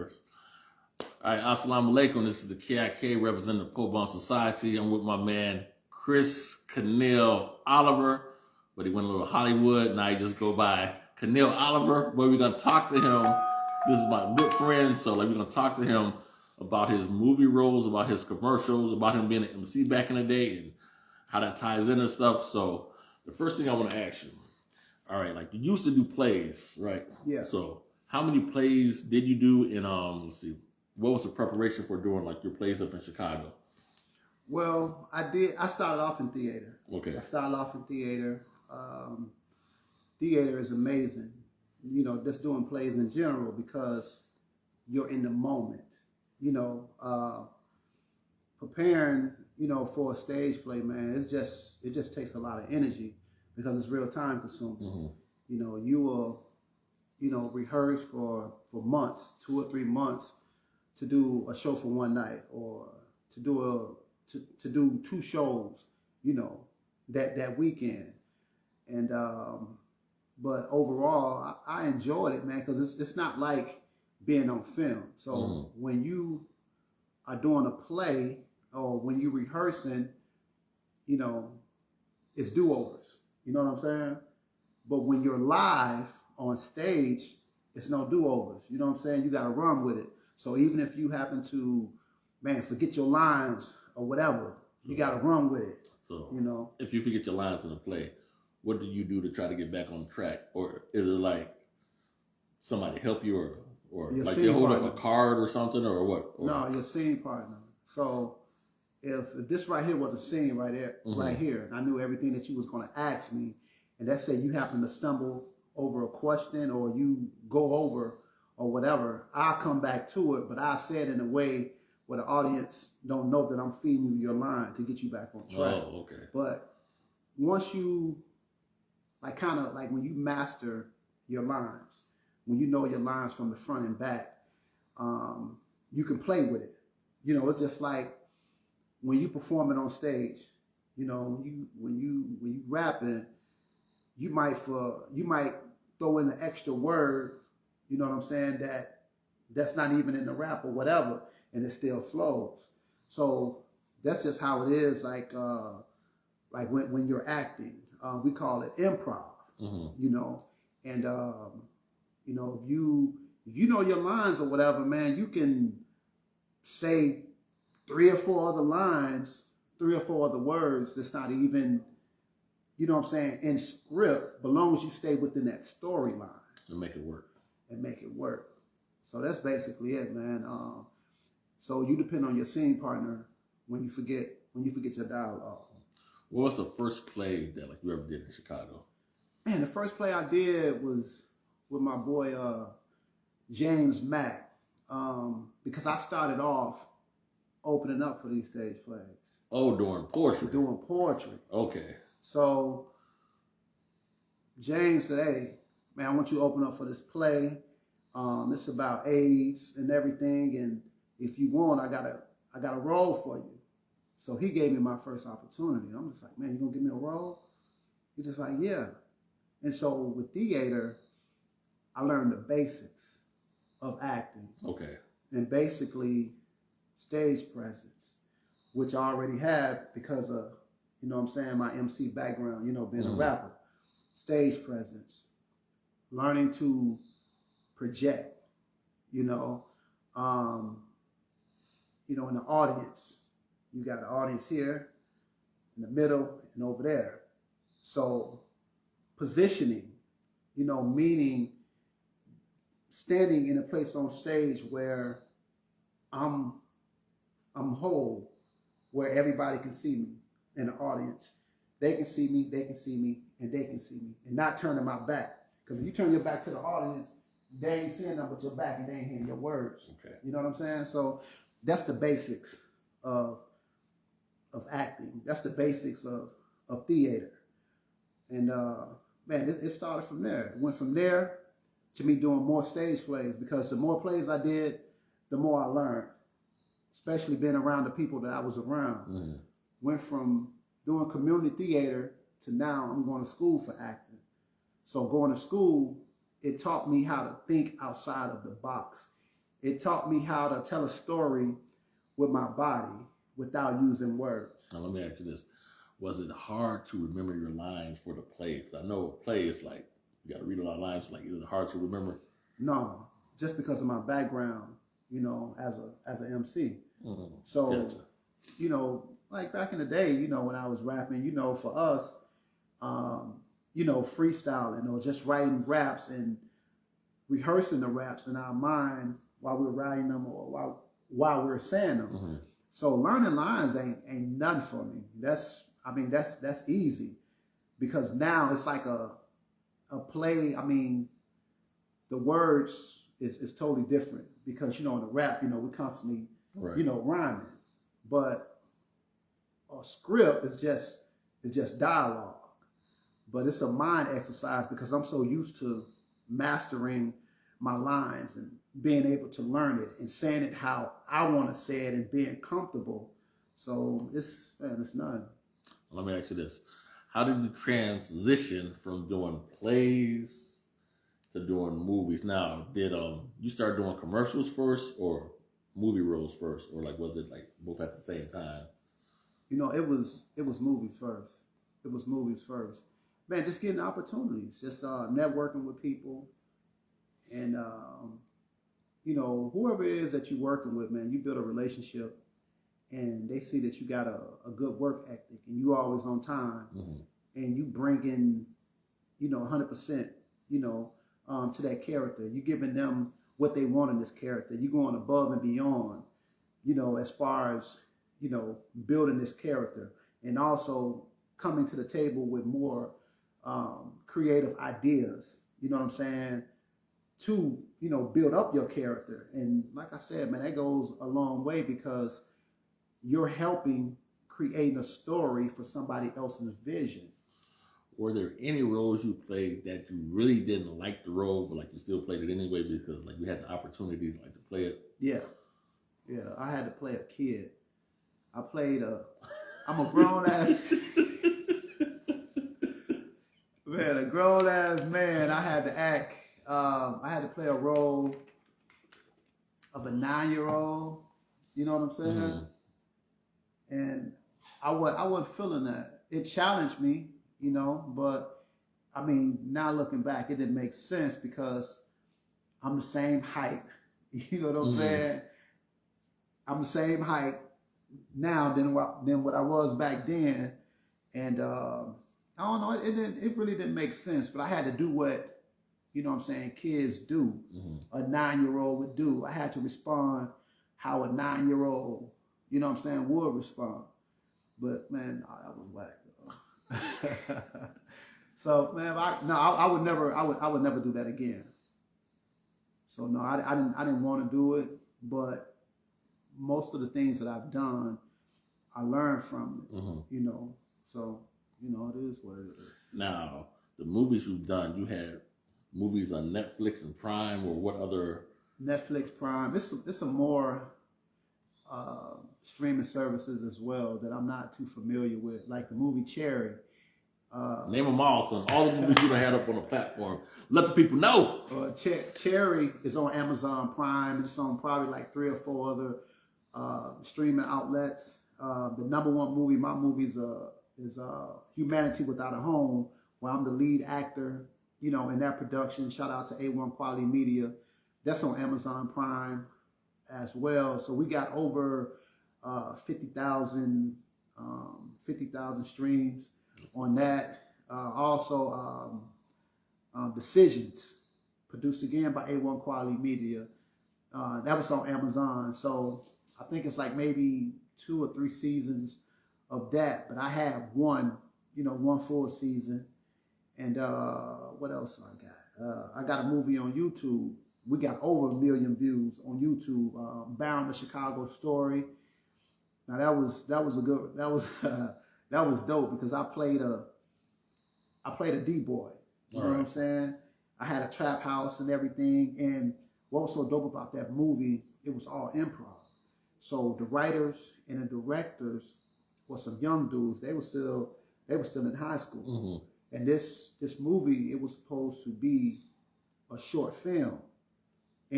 first. All right, assalamu alaikum. This is the KIK representing the POBUMS Society. I'm with my man Chris Caneil Oliver, but he went a little Hollywood. Now he just go by Caneil Oliver. But we're gonna talk to him. This is my good friend, so we're gonna talk to him about his movie roles, about his commercials, about him being an MC back in the day, and how that ties in and stuff. So the first thing I want to ask you, all right, like you used to do plays, right? Yeah. So how many plays did you do in let's see, what was the preparation for doing like your plays up in Chicago? Well, I started off in theater. Okay. I started off in theater. Theater is amazing, you know, just doing plays in general because you're in the moment, you know, preparing, you know, for a stage play, man, it just takes a lot of energy because it's real time consuming. Mm-hmm. You know, you will, you know, rehearse for months, 2 or 3 months to do a show for one night or to do to do 2 shows, you know, that weekend. And but overall, I enjoyed it, man, because it's not like being on film. So when you are doing a play or when you're rehearsing, you know, it's do-overs. You know what I'm saying? But when you're live on stage, it's no do-overs. You know what I'm saying? You got to run with it. So even if you happen to, man, forget your lines or whatever, you got to run with it. So, you know, if you forget your lines in a play, what do you do to try to get back on track? Or is it like somebody help you or like they hold up a card or something or what? Or? No, your scene partner. So if this right here was a scene right there, right here, and I knew everything that you was going to ask me, and let's say you happen to stumble over a question or you go over or whatever, I'll come back to it, but I say it in a way where the audience don't know that I'm feeding you your line to get you back on track. Oh, okay. But once you, like kind of like when you master your lines, when you know your lines from the front and back, you can play with it. You know, it's just like when you performing on stage, you know, when you rapping, you might throw in an extra word, you know what I'm saying, that's not even in the rap or whatever, and it still flows. So that's just how it is. Like when you're acting, we call it improv. You know, and you know, if you know your lines or whatever, man, you can say 3 or 4 other lines, 3 or 4 other words that's not even, you know what I'm saying, in script, but long as you stay within that storyline. And make it work. So that's basically it, man. So you depend on your scene partner when you forget your dialogue. What was the first play that like you ever did in Chicago? Man, the first play I did was with my boy James Mack, because I started off opening up for these stage plays. Oh, doing poetry. Doing poetry. Okay. So James said, "Hey, man, I want you to open up for this play. It's about AIDS and everything, and if you want, I got a role for you." So he gave me my first opportunity. I'm just like, "Man, you gonna give me a role?" He's just like, "Yeah." And so with theater, I learned the basics of acting. Okay. And basically stage presence, which I already had because of, you know what I'm saying, my MC background, you know, being a rapper. Stage presence, learning to project, you know, in the audience. You got an audience here, in the middle, and over there. So positioning, you know, meaning standing in a place on stage where I'm whole, where everybody can see me in the audience. They can see me, they can see me, and they can see me, and not turning my back. Because if you turn your back to the audience, they ain't seeing them but your back, and they ain't hearing your words. Okay. You know what I'm saying? So that's the basics of acting. That's the basics of theater. And man, it started from there. It went from there to me doing more stage plays, because the more plays I did, the more I learned, especially being around the people that I was around. Went from doing community theater to now I'm going to school for acting. So going to school, it taught me how to think outside of the box. it taught me how to tell a story with my body without using words. Now let me ask you this: was it hard to remember your lines for the play? 'Cause I know play is like you got to read a lot of lines. Like, is it hard to remember? No, just because of my background, you know, as an MC. Mm-hmm. So, Gotcha. you know, like back in the day, you know, when I was rapping, you know, for us, you know, freestyling or just writing raps and rehearsing the raps in our mind while we were writing them or while we were saying them. Mm-hmm. So learning lines ain't nothing for me. That's easy because now it's like a play. I mean, the words is totally different because, you know, in the rap, you know, we constantly, Right. you know, rhyming, but a script is just dialogue. But it's a mind exercise because I'm so used to mastering my lines and being able to learn it and saying it how I want to say it and being comfortable. So it's none. Let me ask you this: how did you transition from doing plays to doing movies? Now, did you start doing commercials first or movie roles first, or like was it like both at the same time? You know, it was movies first. It was movies first. Man, just getting opportunities, just networking with people, and you know, whoever it is that you're working with, man, you build a relationship, and they see that you got a good work ethic, and you always on time, Mm-hmm. and you bring in, you know, 100%, you know, to that character. You giving them what they want in this character. You going above and beyond, you know, as far as, you know, building this character, and also coming to the table with more creative ideas. You know what I'm saying? To, you know, build up your character. And like I said, man, that goes a long way because you're helping create a story for somebody else's vision. Were there any roles you played that you really didn't like the role, but like you still played it anyway because like you had the opportunity like to play it? Yeah. I had to play a kid. I'm a grown ass man, a grown ass man. I had to act. I had to play a role of a 9-year-old. You know what I'm saying? Mm-hmm. And I wasn't feeling that. It challenged me, you know, but I mean, now looking back, it didn't make sense because I'm the same height. You know what I'm Mm-hmm. saying? I'm the same height now than what I was back then, and I don't know. It really didn't make sense, but I had to do what, you know what I'm saying, kids do. Mm-hmm. A 9-year-old would do. I had to respond how a 9-year-old, you know what I'm saying, would respond. But man, I was whack. So man, I would never do that again. So no, I didn't want to do it, but most of the things that I've done, I learned from it. Mm-hmm. You know, so you know it is what it is. Now, the movies you've done, you had movies on Netflix and Prime, or what other? Netflix, Prime. It's some more streaming services as well that I'm not too familiar with, like the movie Cherry. Name them all, son. All the movies you done had up on the platform. Let the people know. Cherry is on Amazon Prime. It's on probably like 3 or 4 other streaming outlets. The number one movie, my movies is Humanity Without a Home, where I'm the lead actor, you know, in that production. Shout out to A1 Quality Media. That's on Amazon Prime as well. So we got over 50,000 streams on that. Also, Decisions, produced again by A1 Quality Media. That was on Amazon. So I think it's like maybe 2 or 3 seasons of that. But I had one full season. And what else I got? I got a movie on YouTube. We got over 1 million views on YouTube. Bound, the Chicago Story. Now that was dope because I played a D-boy. You know what I'm saying? I had a trap house and everything. And what was so dope about that movie, it was all improv. So the writers and the directors were some young dudes. They were still in high school. Mm-hmm. And this movie, it was supposed to be a short film.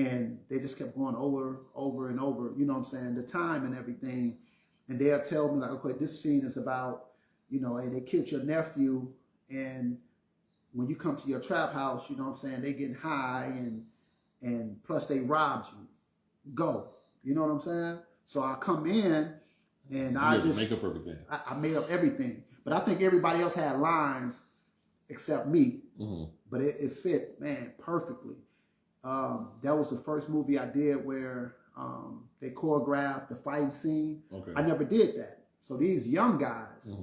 and they just kept going over and over, you know what I'm saying, the time and everything. And they'll tell me like, okay, this scene is about, you know, hey, they killed your nephew, and when you come to your trap house, you know what I'm saying, they getting high, and plus they robbed you. Go. You know what I'm saying? So I come in and I just make up everything. I made up everything. But I think everybody else had lines except me. But it fit, man, perfectly. That was the first movie I did where they choreographed the fight scene. Okay. I never did that. So these young guys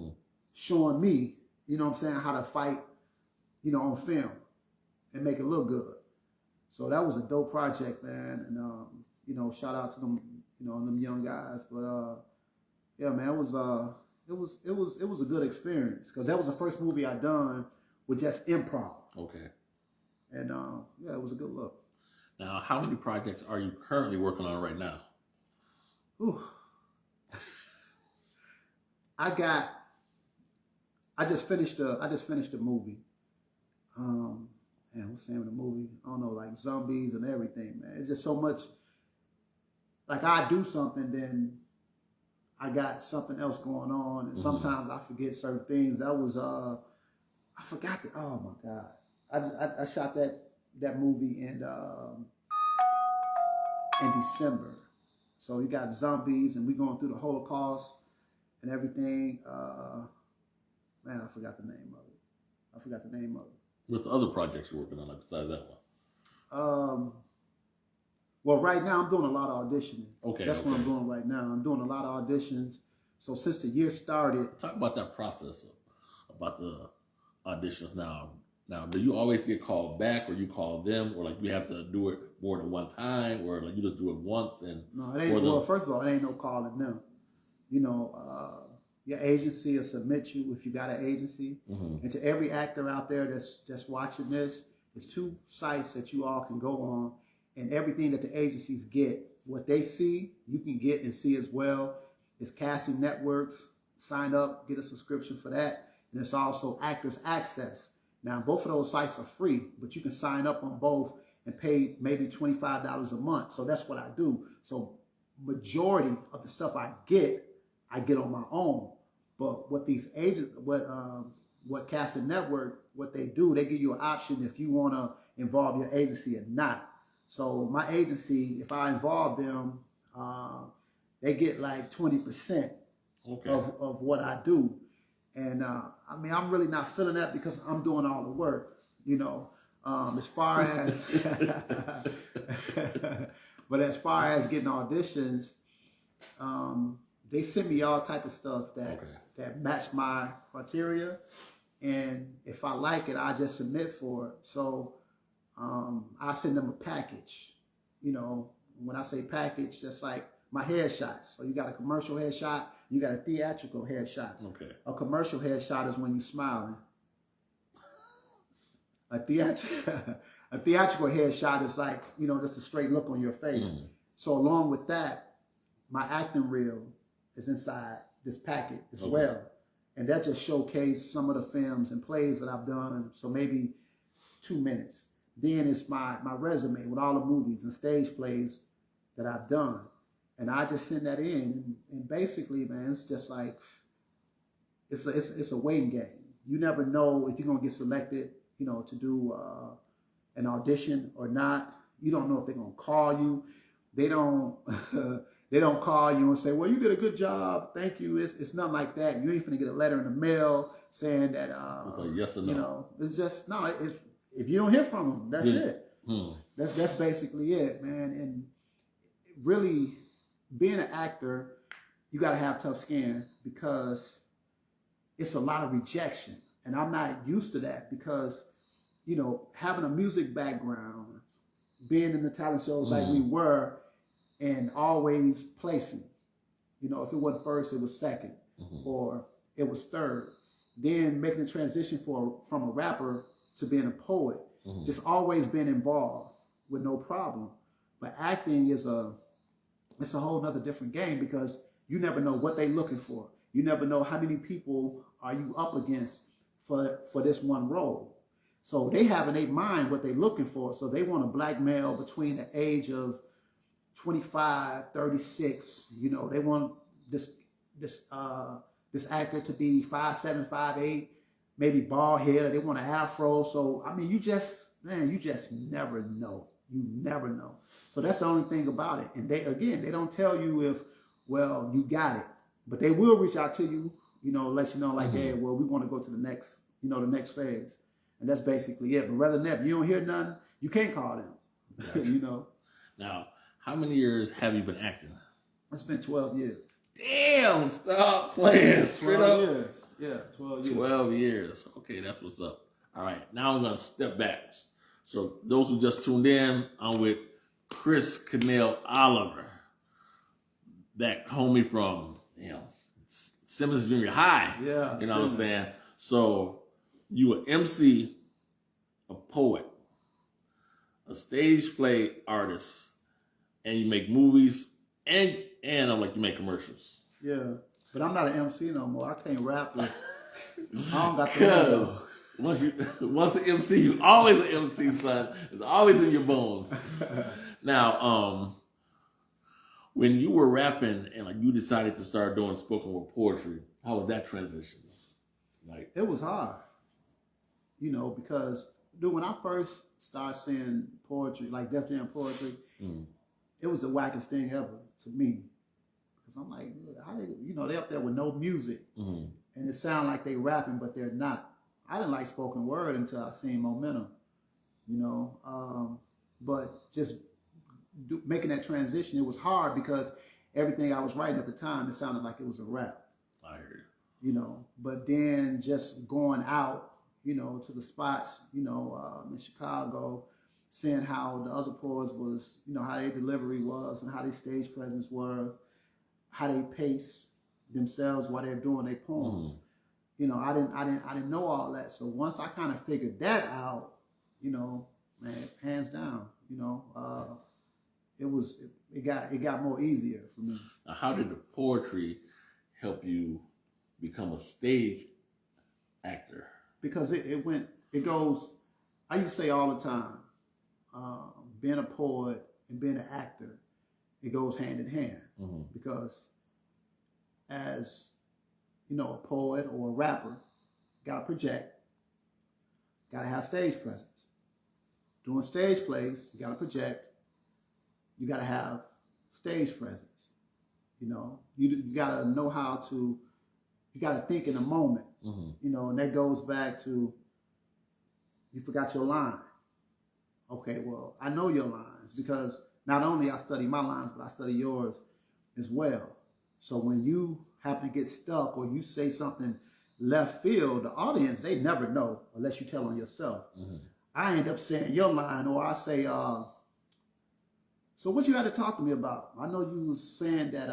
showing me, you know what I'm saying, how to fight, you know, on film and make it look good. So that was a dope project, man. And you know, shout out to them, you know, them young guys. But yeah, man, it was a good experience because that was the first movie I done with just improv. Okay. And yeah, it was a good look. Now, how many projects are you currently working on right now? Ooh. I just finished a movie. And what's the name of the movie? I don't know, like zombies and everything, man. It's just so much. Like I do something, then I got something else going on, and sometimes I forget certain things. That was I forgot that. Oh my God, I shot that movie in December. So you got zombies, and we going through the Holocaust and everything. Man, I forgot the name of it. What's the other projects you're working on besides that one? Well, right now I'm doing a lot of auditioning. Okay. That's what I'm doing right now. I'm doing a lot of auditions. So since the year started, talk about that process about the auditions now. Now, do you always get called back, or you call them, or like you have to do it more than one time, or like you just do it once? And no, it ain't. Well, first of all, it ain't no calling them. You know, your agency will submit you if you got an agency. And to every actor out there that's watching this, there's 2 sites that you all can go on, and everything that the agencies get, what they see, you can get and see as well. It's casting networks. Sign up, get a subscription for that, and it's also Actors Access. Now, both of those sites are free, but you can sign up on both and pay maybe $25 a month. So that's what I do. So majority of the stuff I get on my own. But what these agents, what Casting Network, what they do, they give you an option if you want to involve your agency or not. So my agency, if I involve them, they get like 20% of what I do. And I mean, I'm really not feeling that because I'm doing all the work, you know. As far as, but as far as getting auditions, they send me all type of stuff that match my criteria, and if I like it, I just submit for it. So I send them a package. You know, when I say package, that's like my headshots. So you got a commercial headshot, you got a theatrical headshot. Okay. A commercial headshot is when you're smiling. A theatrical headshot is like, you know, just a straight look on your face. So along with that, my acting reel is inside this packet as well. And that just showcased some of the films and plays that I've done. So maybe 2 minutes. Then it's my resume with all the movies and stage plays that I've done. And I just send that in. And basically, man, it's just like, it's a waiting game. You never know if you're going to get selected, you know, to do an audition or not. You don't know if they're going to call you. They don't they don't call you and say, well, you did a good job, thank you. It's nothing like that. You ain't finna get a letter in the mail saying that it's like yes or no. You know, it's just no. If you don't hear from them, that's it. That's basically it, man. And really, being an actor, you got to have tough skin because it's a lot of rejection, and I'm not used to that because, you know, having a music background, being in the talent shows like we were, and always placing. You know, if it wasn't first, it was second, or it was third. Then making the transition from a rapper to being a poet, just always being involved with no problem. But acting is it's a whole nother different game because you never know what they're looking for. You never know how many people are you up against for this one role. So they have in their mind what they're looking for. So they want a black male between the age of 25, 36. You know, they want this actor to be 5'7", 5'8", maybe bald head. They want an afro. So I mean, you just never know. You never know. So that's the only thing about it. And they don't tell you if, well, you got it, but they will reach out to you, you know, let you know like, hey, well, we want to go to the next, you know, the next phase. And that's basically it. But rather than that, if you don't hear nothing, you can't call them. Gotcha. You know. Now, how many years have you been acting? It's been 12 years. Damn, stop playing. Straight 12 up. years. Yeah, 12 years. 12 years. Okay, that's what's up. All right, now I'm going to step back. So those who just tuned in, I'm with Chris Caneil Oliver, that homie from, you know, Simmons Junior High. Yeah. You know what I'm saying? So you an MC, a poet, a stage play artist, and you make movies, and I'm like, you make commercials. Yeah, but I'm not an MC no more. I can't rap. I don't got the once an MC, you always an MC, son. It's always in your bones. Now, when you were rapping and like you decided to start doing spoken word poetry, how was that transition? Like, it was hard, you know, because when I first started saying poetry, like Def Jam poetry, it was the wackest thing ever to me. Because I'm like, how they, you know, they up there with no music, and it sounds like they rapping, but they're not. I didn't like spoken word until I seen Momentum, you know. But just making that transition, it was hard because everything I was writing at the time, it sounded like it was a rap. I hear you know. But then just going out, you know, to the spots, you know, in Chicago, seeing how the other poets was, you know, how their delivery was and how their stage presence were, how they pace themselves while they're doing their poems. You know, I didn't know all that. So once I kind of figured that out, you know, man, hands down, you know, it got more easier for me. Now, how did the poetry help you become a stage actor? Because it goes, I used to say all the time, being a poet and being an actor, it goes hand in hand. Because as, you know, a poet or a rapper, got to project, got to have stage presence. Doing stage plays, you got to project, you got to have stage presence. You know, you got to know how to, you got to think in a moment. You know, and that goes back to, you forgot your line. Okay, well, I know your lines because not only I study my lines, but I study yours as well. So when you happen to get stuck or you say something left field, the audience, they never know unless you tell on yourself. I end up saying your line, or I say, so what you had to talk to me about? I know you was saying that,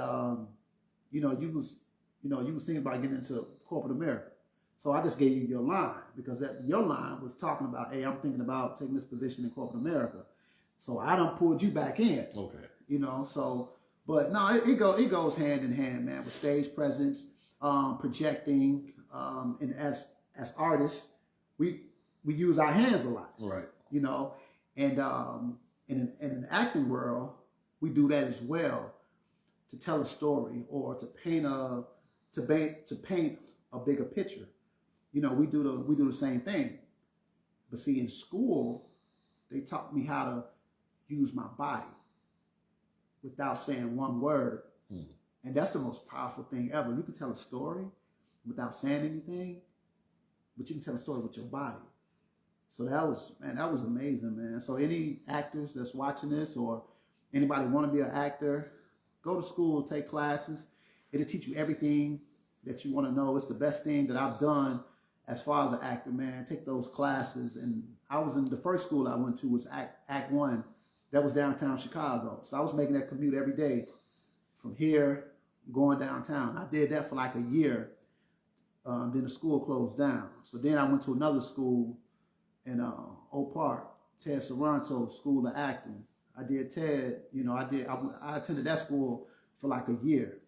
you was thinking about getting into corporate America. So I just gave you your line because your line was talking about, hey, I'm thinking about taking this position in corporate America. So I done pulled you back in. Okay. You know, so, but no, it goes hand in hand, man, with stage presence, projecting, and as artists, we use our hands a lot. Right. You know, and in an acting world, we do that as well, to tell a story or to paint a bigger picture. You know, we do the same thing. But see, in school, they taught me how to use my body without saying one word. And that's the most powerful thing ever. You can tell a story without saying anything, but you can tell a story with your body. So that was amazing, man. So any actors that's watching this or anybody want to be an actor, go to school, take classes. It'll teach you everything that you want to know. It's the best thing that I've done as far as an actor, man. Take those classes. And I was in the first school I went to was Act One. That was downtown Chicago. So I was making that commute every day from here going downtown. I did that for like a year. Then the school closed down. So then I went to another school in Oak Park, Ted Saranto's School of Acting. I did TED, you know, I attended that school for like a year.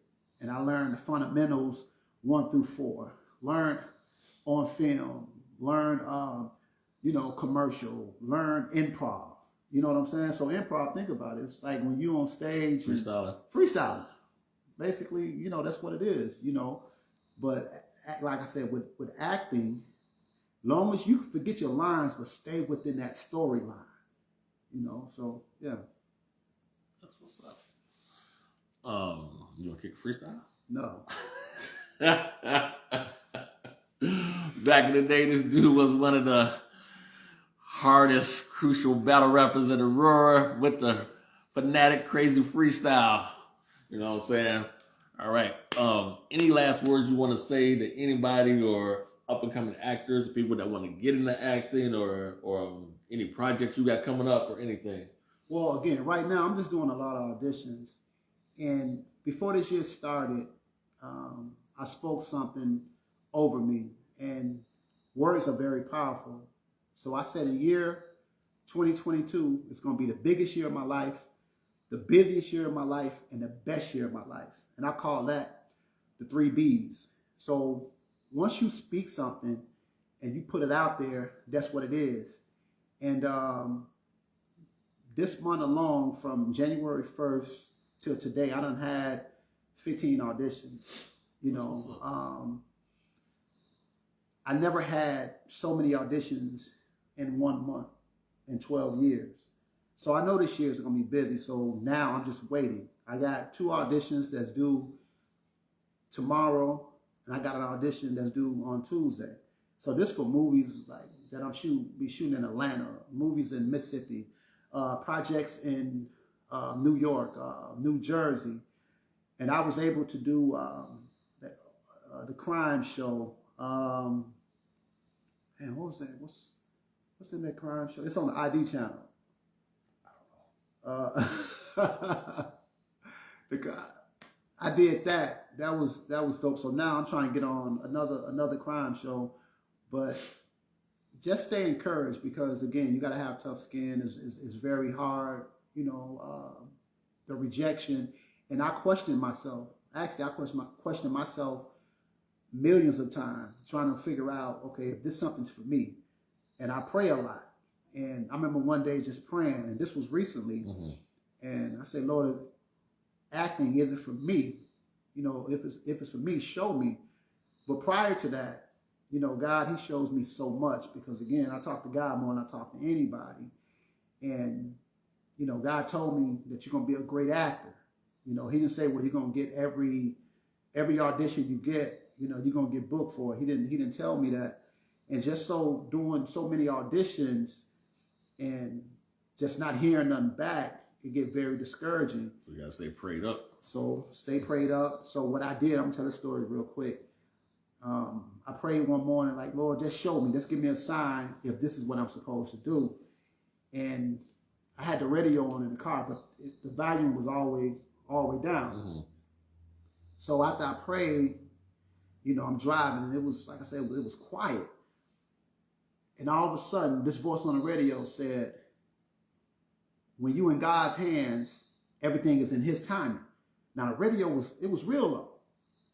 And I learned the fundamentals 1 through 4. Learned on film, learned commercial, learn improv. You know what I'm saying? So improv, think about it. It's like when you on stage. Freestyling. Basically, that's what it is, But like I said, with acting, long as you forget your lines, but stay within that storyline, so yeah. That's what's up. You gonna kick freestyle? No. Back in the day, this dude was one of the hardest, crucial battle rappers in Aurora with the fanatic, crazy freestyle. You know what I'm saying? All right. Any last words you want to say to anybody or up-and-coming actors, people that want to get into acting, or any projects you got coming up or anything? Well, again, right now I'm just doing a lot of auditions, and before this year started, I spoke something over me, and words are very powerful. So I said, in year 2022 is going to be the biggest year of my life, the busiest year of my life, and the best year of my life. And I call that the 3 B's. So once you speak something and you put it out there, that's what it is. And this month alone, from January 1st till today, I done had 15 auditions. I never had so many auditions in 1 month in 12 years. So I know this year is going to be busy. So now I'm just waiting. I got 2 auditions that's due tomorrow, and I got an audition that's due on Tuesday. So this for movies like that I'm be shooting in Atlanta, movies in Mississippi, projects in New York, New Jersey, and I was able to do the crime show. Man, what was that? What's in that crime show? It's on the ID channel. I did that. That was dope. So now I'm trying to get on another crime show, but just stay encouraged, because again, you got to have tough skin. It's very hard, the rejection. And I questioned myself. Actually, I questioned myself millions of times, trying to figure out, okay, if this something's for me. And I pray a lot. And I remember one day just praying, and this was recently, and I said, Lord, acting isn't for me. If it's for me, show me. But prior to that, God, He shows me so much, because again, I talk to God more than I talk to anybody. And, God told me that you're going to be a great actor. He didn't say, well, you're going to get every audition you get, you're going to get booked for it. He didn't tell me that. And just doing so many auditions and just not hearing nothing back, it get very discouraging. So you got to stay prayed up. So stay prayed up. So what I did, I'm going to tell the story real quick. I prayed one morning, like, Lord, just show me, just give me a sign if this is what I'm supposed to do. And I had the radio on in the car, but the volume was all the way down. So after I prayed, I'm driving, and it was, like I said, it was quiet. And all of a sudden, this voice on the radio said, when you in God's hands, everything is in His timing. Now the radio was real low.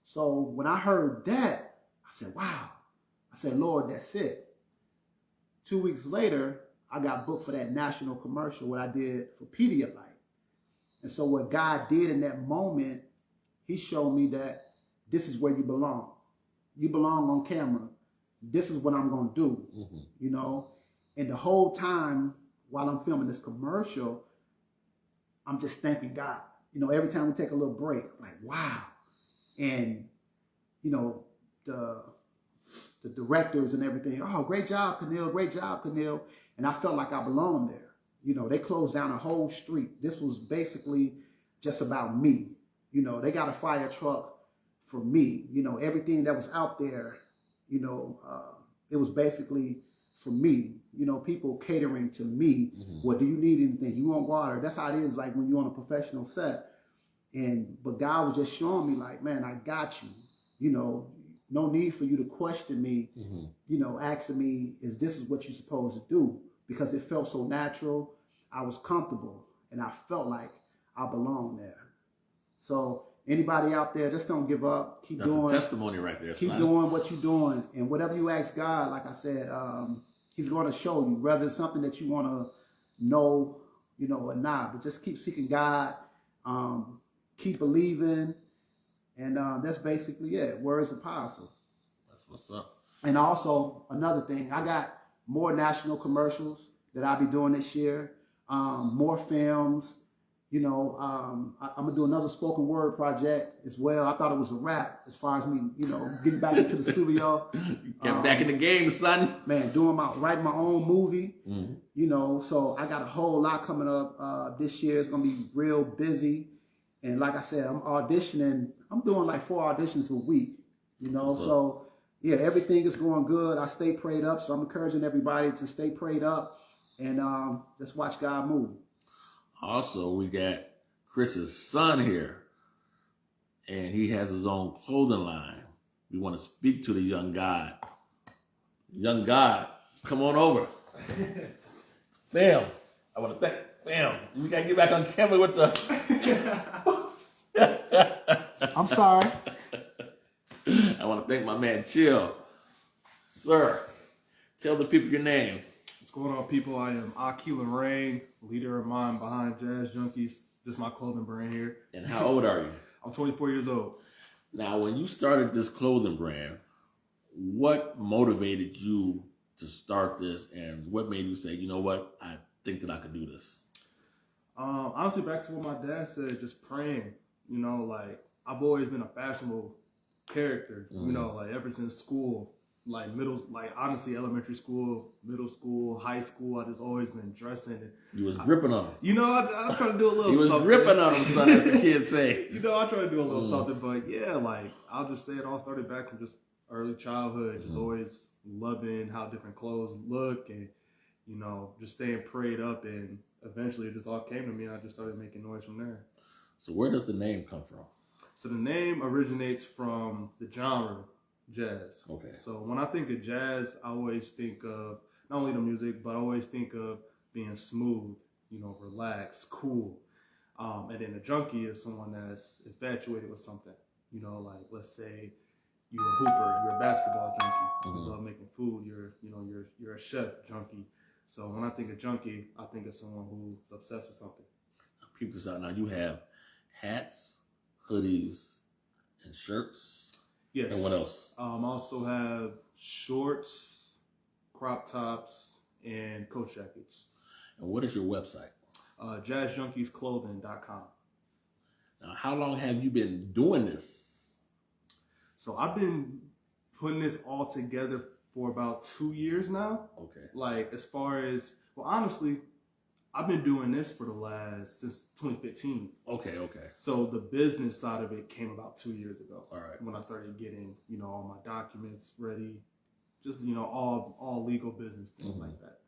So when I heard that, I said, wow. I said, Lord, that's it. 2 weeks later, I got booked for that national commercial, what I did for Pedialyte. And so what God did in that moment, He showed me that this is where you belong. You belong on camera. This is what I'm going to do, And the whole time while I'm filming this commercial, I'm just thanking God. Every time we take a little break, I'm like, wow. And, the directors and everything, oh, great job, Caneil, great job, Caneil. And I felt like I belonged there. They closed down a whole street. This was basically just about me. They got a fire truck for me. Everything that was out there, it was basically for me. People catering to me. Well, do you need anything? You want water? That's how it is, like when you're on a professional set. But God was just showing me, like, man, I got you. No need for you to question me, asking me, is this what you're supposed to do? Because it felt so natural. I was comfortable, and I felt like I belonged there. So anybody out there, just don't give up. That's a testimony right there. Keep doing what you're doing. And whatever you ask God, like I said, He's going to show you, whether it's something that you want to know, or not. But just keep seeking God, keep believing, and that's basically it. Words are powerful. That's what's up. And also another thing, I got more national commercials that I'll be doing this year, more films. I'm gonna do another spoken word project as well. I thought it was a wrap as far as me, getting back into the studio. Get back in the game, son. Man, writing my own movie. So I got a whole lot coming up this year. It's gonna be real busy, and like I said, I'm auditioning. I'm doing like 4 auditions a week. So yeah, everything is going good. I stay prayed up, so I'm encouraging everybody to stay prayed up and just watch God move. Also, we got Chris's son here, and he has his own clothing line. We want to speak to the young God. Young God, come on over. Fam, I want to thank Fam. We got to get back on camera with the... I'm sorry. I want to thank my man, Chill. Sir, tell the people your name. What's going on, people? I am Akil and Rain, leader of mine behind Jazz Junkies. Just my clothing brand here. And how old are you? I'm 24 years old. Now, when you started this clothing brand, what motivated you to start this, and what made you say, you know what, I think that I could do this? Honestly, back to what my dad said, just praying. I've always been a fashionable character, ever since school. Honestly, elementary school, middle school, high school, I just always been dressing. You was gripping on them. I try to do a little something. You was gripping on them, son, as the kids say. I try to do a little something, but yeah, I'll just say it all started back from just early childhood, just always loving how different clothes look and, just staying prayed up, and eventually it just all came to me and I just started making noise from there. So where does the name come from? So the name originates from the genre, jazz. Okay. So when I think of jazz, I always think of not only the music, but I always think of being smooth, relaxed, cool. And then a junkie is someone that's infatuated with something. Let's say you're a hooper, you're a basketball junkie, you love making food, you're a chef junkie. So when I think of junkie, I think of someone who's obsessed with something. Peep this out. Now you have hats, hoodies, and shirts. Yes. And what else? I also have shorts, crop tops, and coach jackets. And what is your website? JazzJunkiesClothing.com. Now, how long have you been doing this? So I've been putting this all together for about 2 years now. Okay. As far as, honestly, I've been doing this since 2015. Okay. So the business side of it came about 2 years ago. All right. When I started getting, all my documents ready, just, all legal business, things like that.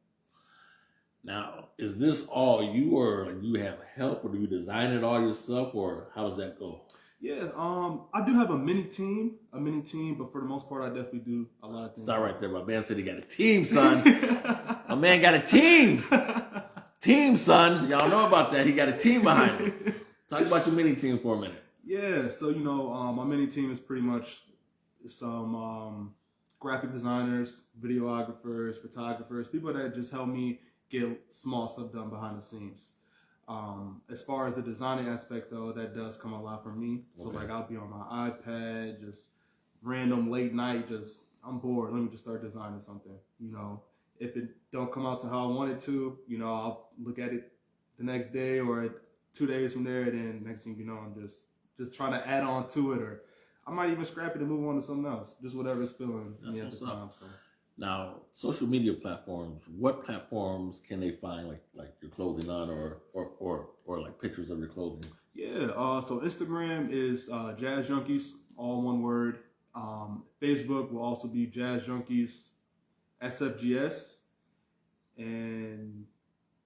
Now, is this all you, or you have help, or do you design it all yourself, or how does that go? Yeah, I do have a mini team, but for the most part, I definitely do a lot of things. Stop right there. My man said he got a team, son. My man got a team. Team, son. Y'all know about that. He got a team behind him. Talk about your mini team for a minute. Yeah, so, my mini team is pretty much some graphic designers, videographers, photographers, people that just help me get small stuff done behind the scenes. As far as the designing aspect, though, that does come a lot from me. So, I'll be on my iPad, just random late night, I'm bored. Let me just start designing something, If it don't come out to how I want it to, I'll look at it the next day or 2 days from there, and then next thing you know, I'm just trying to add on to it, or I might even scrap it and move on to something else, just whatever it's feeling at the time. So. Now, social media platforms, what platforms can they find like your clothing on, or like pictures of your clothing? Yeah, so Instagram is Jazz Junkies, all one word. Facebook will also be Jazz Junkies SFGS, and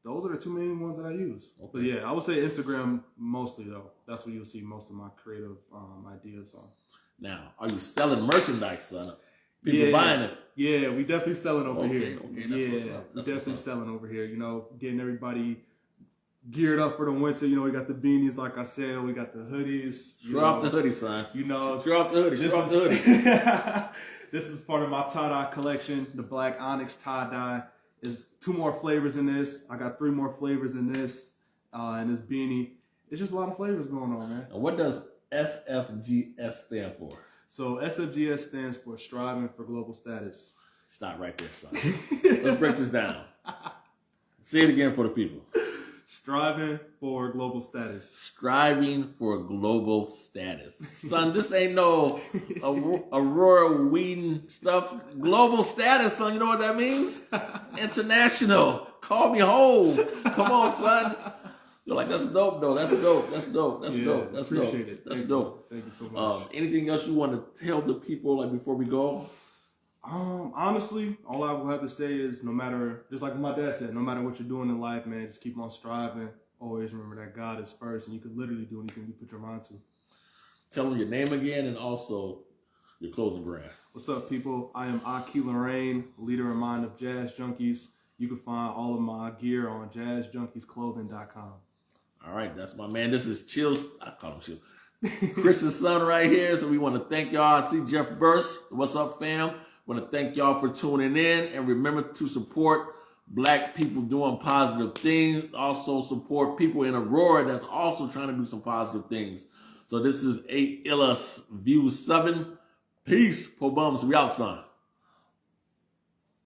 those are the 2 main ones that I use. Okay. But yeah, I would say Instagram mostly, though. That's where you'll see most of my creative ideas on. Now, are you selling merchandise, son? People buying it? Yeah, we definitely selling over here. Okay, that's what's up. We definitely selling over here. Getting everybody geared up for the winter. We got the beanies, like I said. We got the hoodies. Show off the hoodie, son. Show off the hoodie. Show off the hoodie. This is part of my tie-dye collection, the black onyx tie-dye. There's 2 more flavors in this. I got 3 more flavors in this, and this beanie. It's just a lot of flavors going on, man. And what does SFGS stand for? So SFGS stands for Striving for Global Status. Stop right there, son. Let's break this down. Say it again for the people. Striving for global status. Striving for global status. Son, this ain't no Aurora Whedon stuff. Global status, son, you know what that means? It's international. Call me home. Come on, son. You're like, that's dope, though. That's dope. That's dope. That's dope. That's dope. Appreciate it. That's dope. Thank you so much. Anything else you want to tell the people, like, before we go? Honestly, all I will have to say is no matter, just like my dad said, no matter what you're doing in life, man, just keep on striving. Always remember that God is first, and you can literally do anything you put your mind to. Tell them your name again and also your clothing brand. What's up, people? I am Aki Lorraine, leader in mind of Jazz Junkies. You can find all of my gear on jazzjunkiesclothing.com. All right, that's my man. This is Chills. I call him Chills. Chris's son right here. So we want to thank y'all. I see Jeff Burst. What's up, fam? Want to thank y'all for tuning in, and remember to support Black people doing positive things. Also support people in Aurora that's also trying to do some positive things. So this is 8 Illas View 7. Peace. POBUMS. We out, son.